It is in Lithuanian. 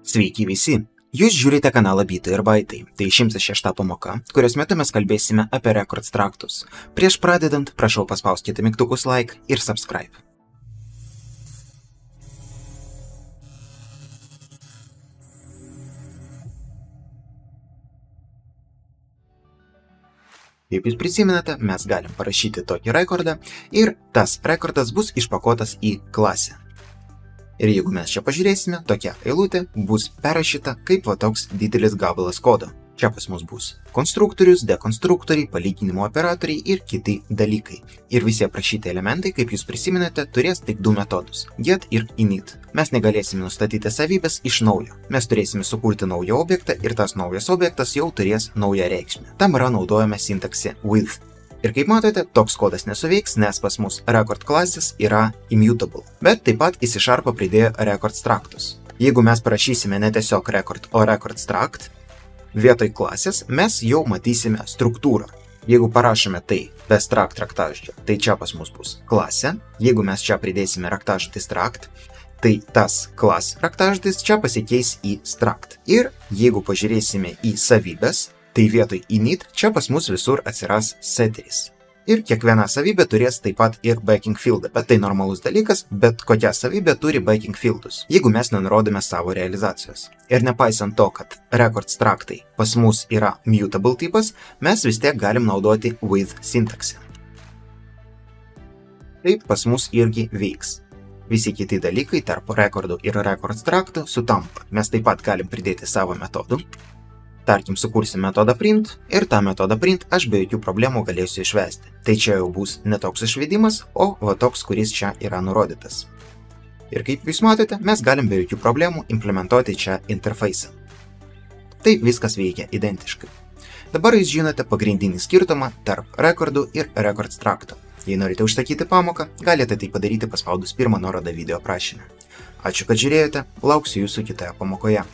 Sveiki visi! Jūs žiūrite kanalą Bitai ir Baitai. Tai 106 pamoka, kurios metu mes kalbėsime apie record traktus. Prieš pradedant, prašau paspauskite mygtukus like ir subscribe. Kaip jūs prisimenate, mes galim parašyti tokį rekordą ir tas rekordas bus išpakuotas į klasę. Ir jeigu mes čia pažiūrėsime, tokia eilutė bus perrašyta kaip va toks didelis gabalas kodo. Čia pas mus bus konstruktorius, dekonstruktoriai, palyginimo operatoriai ir kiti dalykai. Ir visi aprašyti elementai, kaip jūs prisimenate, turės tik du metodus – get ir init. Mes negalėsime nustatyti savybės iš naujo. Mes turėsime sukurti naują objektą ir tas naujas objektas jau turės naują reikšmę. Tam yra naudojama sintaksė with. Ir kaip matote, toks kodas nesuveiks, nes pas mus record klasės yra immutable. Bet taip pat į C# pridėjo record traktus. Jeigu mes parašysime ne tiesiog record, o record tract, vietoj klasės mes jau matysime struktūrą. Jeigu parašome tai be tract raktažodžio, tai čia pas mus bus klasė. Jeigu mes čia pridėsime raktažodis tract, tai tas class raktažodis čia pasikeis į struct. Ir jeigu pažiūrėsime į savybės, tai vietoj init čia pas mus visur atsiras setteris. Ir kiekviena savybė turės taip pat ir backing fieldą, bet tai normalus dalykas, bet kokia savybė turi backing fieldus, jeigu mes nenurodome savo realizacijos. Ir nepaisant to, kad record traktai pas mus yra mutable tipas, mes vis tiek galim naudoti with sintaksę. Taip pas mus irgi veiks. Visi kiti dalykai tarp rekordų ir record traktų sutampa. Mes taip pat galim pridėti savo metodų. Tarkim, sukursim metodą print ir tą metodą print aš be jokių problemų galėsiu išvesti. Tai čia jau bus ne toks išvedimas, o va toks, kuris čia yra nurodytas. Ir kaip jūs matote, mes galim be jokių problemų implementuoti čia interfejsą. Tai viskas veikia identiškai. Dabar jūs žinote pagrindinį skirtumą tarp rekordų ir record trakto. Jei norite užsakyti pamoką, galite tai padaryti paspaudus pirmą nuorodą video aprašyme. Ačiū, kad žiūrėjote, lauksiu jūsų kitoje pamokoje.